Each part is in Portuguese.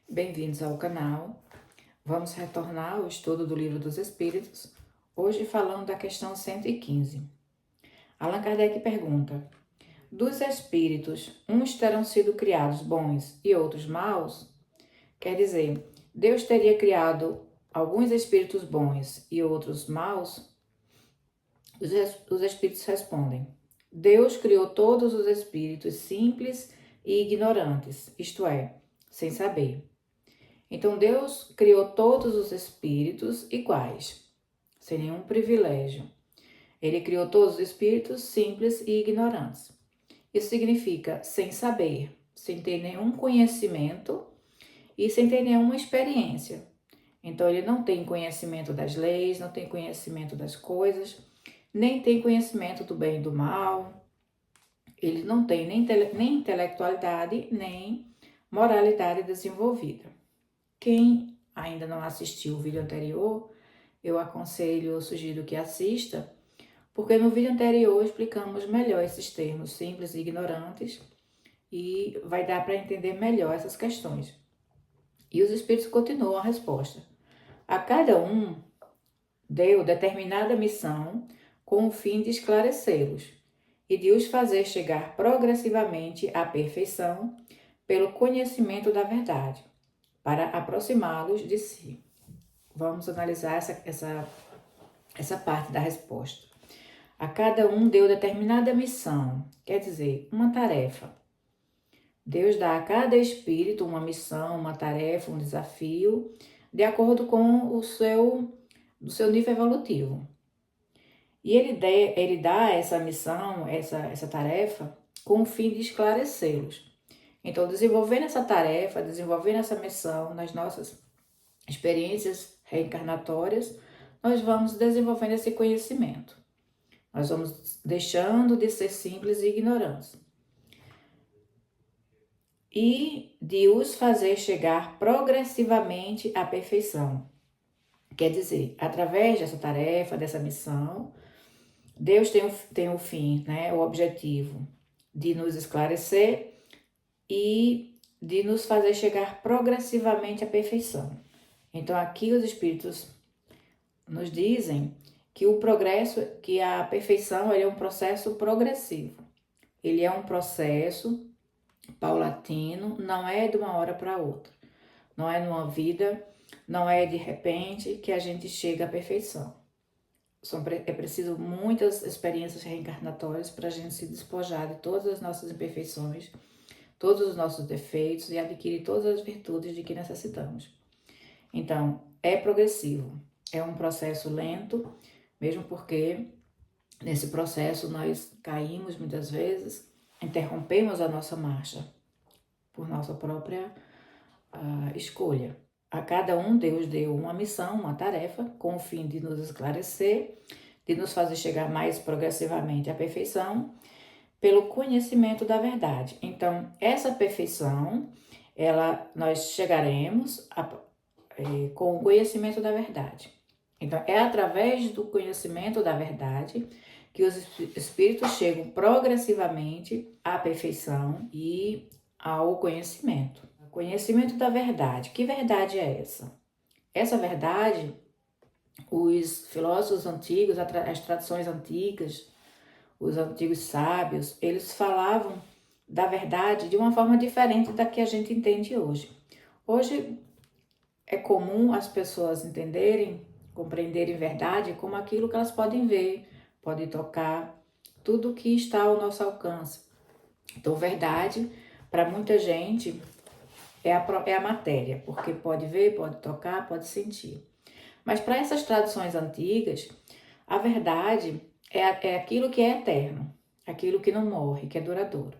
Bem-vindos ao canal. Vamos retornar ao estudo do Livro dos Espíritos, hoje falando da questão 115. Allan Kardec pergunta: dos espíritos, uns terão sido criados bons e outros maus? Quer dizer, Deus teria criado alguns espíritos bons e outros maus? Os espíritos respondem: Deus criou todos os espíritos simples e ignorantes, isto é, sem saber. Então Deus criou todos os espíritos iguais, sem nenhum privilégio. Ele criou todos os espíritos simples e ignorantes. Isso significa sem saber, sem ter nenhum conhecimento e sem ter nenhuma experiência. Então ele não tem conhecimento das leis, não tem conhecimento das coisas, nem tem conhecimento do bem e do mal. Ele não tem nem intelectualidade, nem moralidade desenvolvida. Quem ainda não assistiu o vídeo anterior, eu aconselho, sugiro que assista, porque no vídeo anterior explicamos melhor esses termos simples e ignorantes e vai dar para entender melhor essas questões. E os espíritos continuam a resposta. A cada um deu determinada missão com o fim de esclarecê-los e de os fazer chegar progressivamente à perfeição pelo conhecimento da verdade, para aproximá-los de si. Vamos analisar essa parte da resposta. A cada um deu determinada missão, quer dizer, uma tarefa. Deus dá a cada espírito uma missão, uma tarefa, um desafio, de acordo com o seu nível evolutivo. E ele dá essa missão, essa tarefa, com o fim de esclarecê-los. Então, desenvolvendo essa tarefa, desenvolvendo essa missão nas nossas experiências reencarnatórias, nós vamos desenvolvendo esse conhecimento. Nós vamos deixando de ser simples e ignorantes. E de os fazer chegar progressivamente à perfeição. Quer dizer, através dessa tarefa, dessa missão, Deus tem o fim, né, o objetivo de nos esclarecer e de nos fazer chegar progressivamente à perfeição. Então aqui os espíritos nos dizem que o progresso, que a perfeição, ele é um processo progressivo. Ele é um processo paulatino, não é de uma hora para outra. Não é numa vida, não é de repente que a gente chega à perfeição. É preciso muitas experiências reencarnatórias para a gente se despojar de todas as nossas imperfeições, todos os nossos defeitos e adquirir todas as virtudes de que necessitamos. Então, é progressivo, é um processo lento, mesmo porque nesse processo nós caímos muitas vezes, interrompemos a nossa marcha por nossa própria escolha. A cada um Deus deu uma missão, uma tarefa, com o fim de nos esclarecer, de nos fazer chegar mais progressivamente à perfeição, pelo conhecimento da verdade. Então, essa perfeição, nós chegaremos com o conhecimento da verdade. Então, é através do conhecimento da verdade que os espíritos chegam progressivamente à perfeição e ao conhecimento. O conhecimento da verdade. Que verdade é essa? Essa verdade, os filósofos antigos, as tradições antigas, os antigos sábios, eles falavam da verdade de uma forma diferente da que a gente entende hoje. Hoje é comum as pessoas entenderem, compreenderem verdade como aquilo que elas podem ver, podem tocar, tudo que está ao nosso alcance. Então, verdade, para muita gente, é a matéria, porque pode ver, pode tocar, pode sentir. Mas para essas tradições antigas, a verdade é aquilo que é eterno, aquilo que não morre, que é duradouro.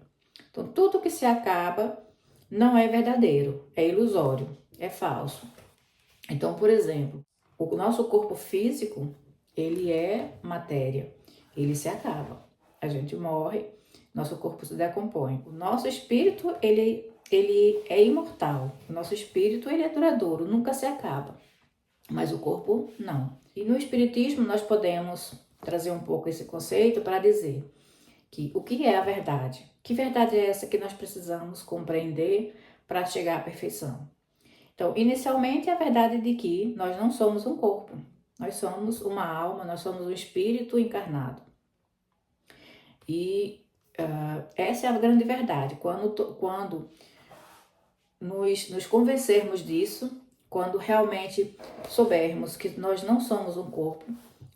Então, tudo que se acaba não é verdadeiro, é ilusório, é falso. Então, por exemplo, o nosso corpo físico, ele é matéria, ele se acaba. A gente morre, nosso corpo se decompõe. O nosso espírito, ele é imortal. O nosso espírito, ele é duradouro, nunca se acaba. Mas o corpo, não. E no espiritismo, nós podemos trazer um pouco esse conceito para dizer que o que é a verdade? Que verdade é essa que nós precisamos compreender para chegar à perfeição? Então, inicialmente, a verdade de que nós não somos um corpo, nós somos uma alma, nós somos um espírito encarnado. E essa é a grande verdade. Quando nos convencermos disso, quando realmente soubermos que nós não somos um corpo,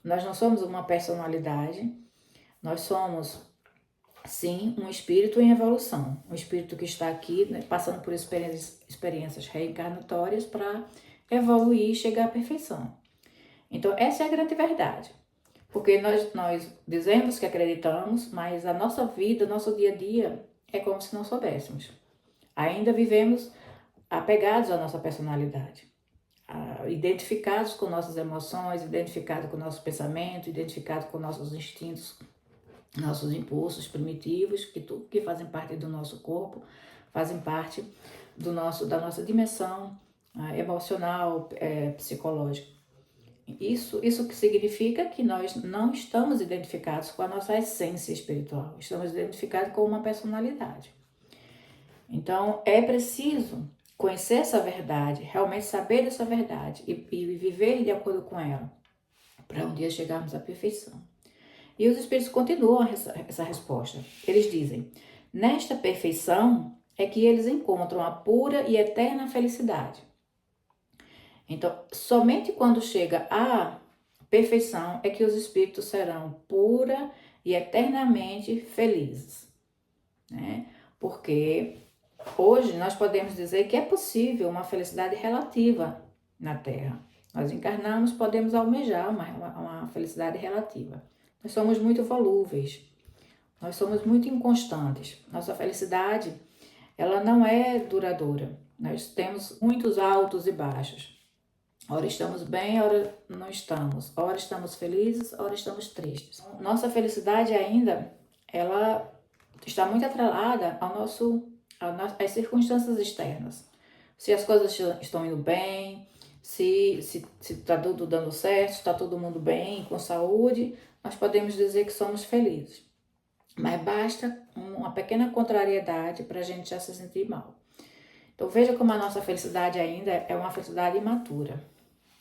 nós não somos uma personalidade, nós somos, sim, um espírito em evolução, um espírito que está aqui, né, passando por experiências reencarnatórias para evoluir e chegar à perfeição. Então, essa é a grande verdade. Porque nós dizemos que acreditamos, mas a nossa vida, nosso dia a dia, é como se não soubéssemos. Ainda vivemos apegados à nossa personalidade, identificados com nossas emoções, identificados com o nosso pensamento, identificados com nossos instintos, nossos impulsos primitivos, que fazem parte do nosso corpo, fazem parte da nossa dimensão emocional, psicológica. Isso que significa que nós não estamos identificados com a nossa essência espiritual, estamos identificados com uma personalidade. Então, é preciso conhecer essa verdade, realmente saber dessa verdade e viver de acordo com ela, para um dia chegarmos à perfeição. E os Espíritos continuam essa resposta. Eles dizem, nesta perfeição é que eles encontram a pura e eterna felicidade. Então, somente quando chega à perfeição é que os espíritos serão pura e eternamente felizes, né? Porque hoje nós podemos dizer que é possível uma felicidade relativa na Terra. Nós encarnamos, podemos almejar uma felicidade relativa. Nós somos muito volúveis, nós somos muito inconstantes. Nossa felicidade, ela não é duradoura. Nós temos muitos altos e baixos. Ora estamos bem, ora não estamos. Ora estamos felizes, ora estamos tristes. Nossa felicidade ainda, ela está muito atrelada às circunstâncias externas. Se as coisas estão indo bem, se está tudo dando certo, se está todo mundo bem, com saúde, nós podemos dizer que somos felizes. Mas basta uma pequena contrariedade para a gente já se sentir mal. Então veja como a nossa felicidade ainda é uma felicidade imatura.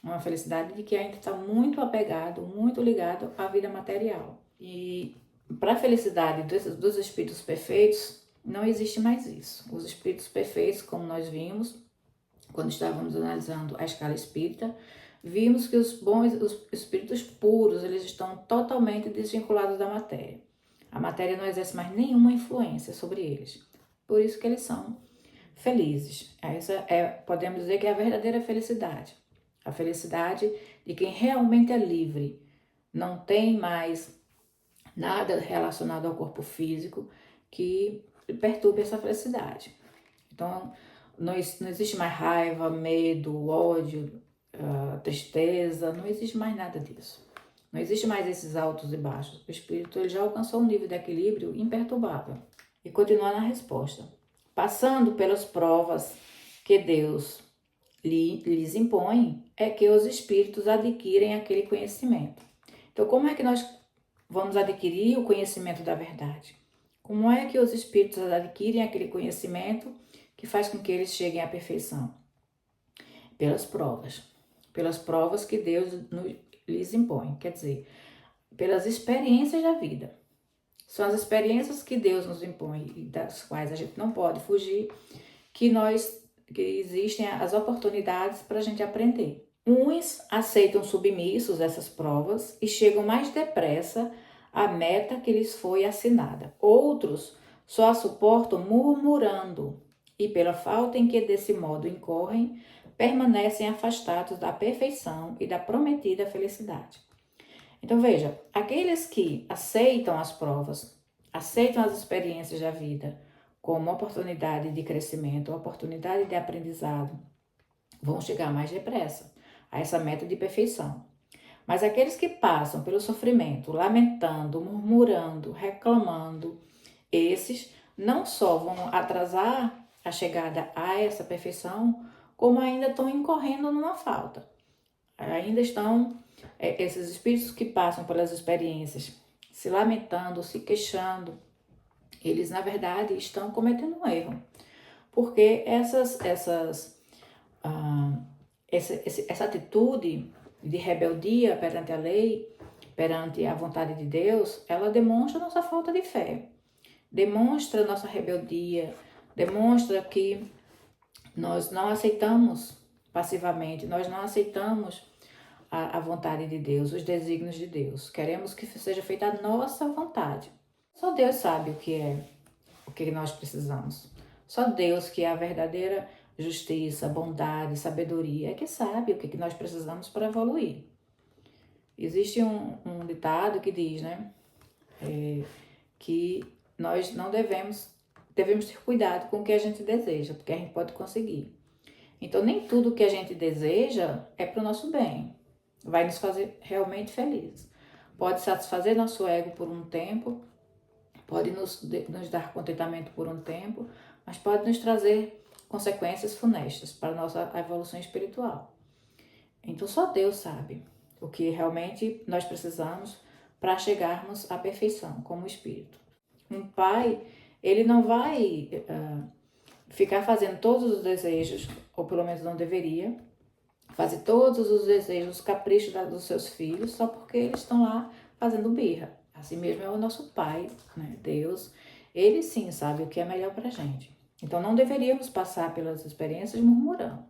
Uma felicidade de que ainda está muito apegado, muito ligado à vida material. E para a felicidade dos espíritos perfeitos, não existe mais isso. Os espíritos perfeitos, como nós vimos, quando estávamos analisando a escala espírita, vimos que os espíritos puros, eles estão totalmente desvinculados da matéria. A matéria não exerce mais nenhuma influência sobre eles. Por isso que eles são felizes. Essa podemos dizer que é a verdadeira felicidade. A felicidade de quem realmente é livre, não tem mais nada relacionado ao corpo físico que perturbe essa felicidade. Então, não existe mais raiva, medo, ódio, tristeza, não existe mais nada disso. Não existe mais esses altos e baixos. O espírito ele já alcançou um nível de equilíbrio imperturbável. E continua na resposta. Passando pelas provas que Deus lhes impõe, é que os espíritos adquirem aquele conhecimento. Então, como é que nós vamos adquirir o conhecimento da verdade? Como é que os espíritos adquirem aquele conhecimento que faz com que eles cheguem à perfeição? Pelas provas que Deus lhes impõe, quer dizer, pelas experiências da vida. São as experiências que Deus nos impõe e das quais a gente não pode fugir, que existem as oportunidades para a gente aprender. Uns aceitam submissos essas provas e chegam mais depressa à meta que lhes foi assinada. Outros só a suportam murmurando e, pela falta em que desse modo incorrem, permanecem afastados da perfeição e da prometida felicidade. Então veja, aqueles que aceitam as provas, aceitam as experiências da vida como oportunidade de crescimento, oportunidade de aprendizado, vão chegar mais depressa a essa meta de perfeição. Mas aqueles que passam pelo sofrimento, lamentando, murmurando, reclamando, esses não só vão atrasar a chegada a essa perfeição, como ainda estão incorrendo numa falta. Ainda estão esses espíritos que passam pelas experiências, se lamentando, se queixando, eles na verdade estão cometendo um erro. Porque essa atitude de rebeldia perante a lei, perante a vontade de Deus, ela demonstra nossa falta de fé, demonstra nossa rebeldia, demonstra que nós não aceitamos passivamente, nós não aceitamos a vontade de Deus, os desígnios de Deus. Queremos que seja feita a nossa vontade. Só Deus sabe o que nós precisamos. Só Deus, que é a verdadeira justiça, bondade, sabedoria, é que sabe o que nós precisamos para evoluir. Existe um ditado que diz, né, que nós não devemos ter cuidado com o que a gente deseja, porque a gente pode conseguir. Então, nem tudo que a gente deseja é para o nosso bem, vai nos fazer realmente felizes. Pode satisfazer nosso ego por um tempo, pode nos dar contentamento por um tempo, mas pode nos trazer consequências funestas para a nossa evolução espiritual. Então, só Deus sabe o que realmente nós precisamos para chegarmos à perfeição como espírito. Um pai, ele não vai ficar fazendo todos os desejos, ou pelo menos não deveria, fazer todos os desejos, os caprichos dos seus filhos, só porque eles estão lá fazendo birra. Assim mesmo é o nosso pai, né? Deus, ele sim sabe o que é melhor pra gente. Então não deveríamos passar pelas experiências murmurando,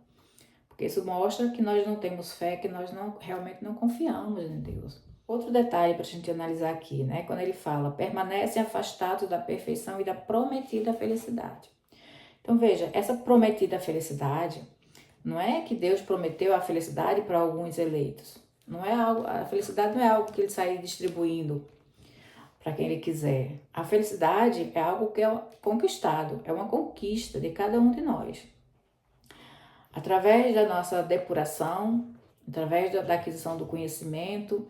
porque isso mostra que nós não temos fé, que nós realmente não confiamos em Deus. Outro detalhe para a gente analisar aqui, né? Quando ele fala, permanecem afastados da perfeição e da prometida felicidade. Então veja, essa prometida felicidade, não é que Deus prometeu a felicidade para alguns eleitos. Não é algo, a felicidade não é algo que ele sai distribuindo para quem ele quiser. A felicidade é algo que é conquistado, é uma conquista de cada um de nós. Através da nossa depuração, através da aquisição do conhecimento,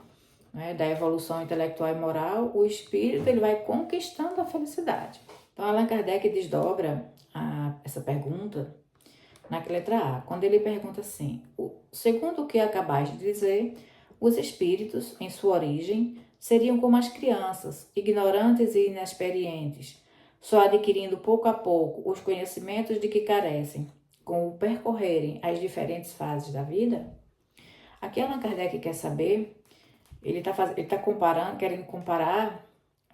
né, da evolução intelectual e moral, o espírito ele vai conquistando a felicidade. Então, Allan Kardec desdobra essa pergunta na letra A, quando ele pergunta assim, segundo o que acabais de dizer, os espíritos, em sua origem, seriam como as crianças, ignorantes e inexperientes, só adquirindo pouco a pouco os conhecimentos de que carecem, com o percorrerem as diferentes fases da vida? Aqui Allan Kardec quer saber, ele está comparando, querendo comparar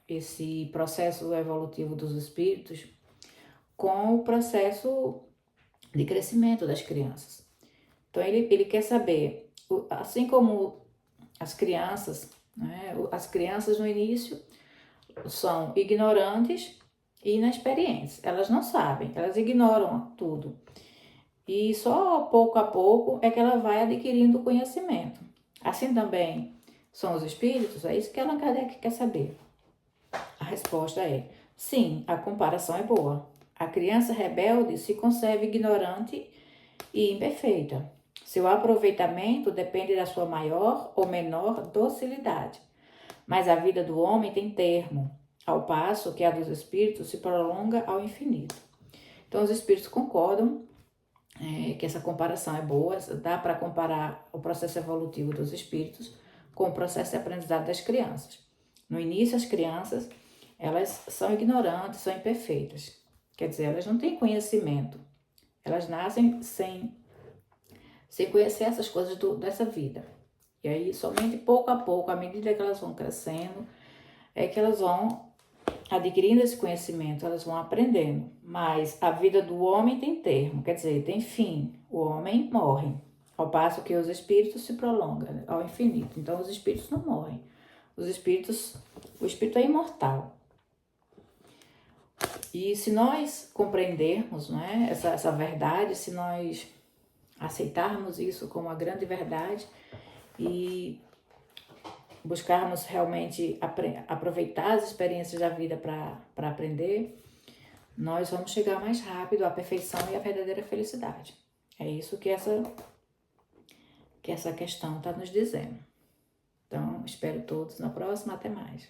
esse processo evolutivo dos espíritos com o processo de crescimento das crianças. Então ele quer saber, assim como as crianças, né, as crianças no início são ignorantes e inexperientes, elas não sabem, elas ignoram tudo. E só pouco a pouco é que ela vai adquirindo conhecimento. Assim também são os espíritos, é isso que Allan Kardec quer saber. A resposta é, sim, a comparação é boa. A criança rebelde se conserva ignorante e imperfeita. Seu aproveitamento depende da sua maior ou menor docilidade. Mas a vida do homem tem termo, ao passo que a dos espíritos se prolonga ao infinito. Então os espíritos concordam que essa comparação é boa, dá para comparar o processo evolutivo dos espíritos com o processo de aprendizado das crianças. No início, as crianças, elas são ignorantes, são imperfeitas. Quer dizer, elas não têm conhecimento. Elas nascem sem conhecer essas coisas dessa vida. E aí, somente pouco a pouco, à medida que elas vão crescendo, é que elas vão adquirindo esse conhecimento, elas vão aprendendo. Mas a vida do homem tem termo, quer dizer, tem fim. O homem morre, ao passo que os espíritos se prolongam ao infinito. Então, os espíritos não morrem. O espírito é imortal. E se nós compreendermos, né, essa verdade, se nós aceitarmos isso como a grande verdade e buscarmos realmente aproveitar as experiências da vida para aprender, nós vamos chegar mais rápido à perfeição e à verdadeira felicidade. É isso que essa questão está nos dizendo. Então, espero todos na próxima. Até mais.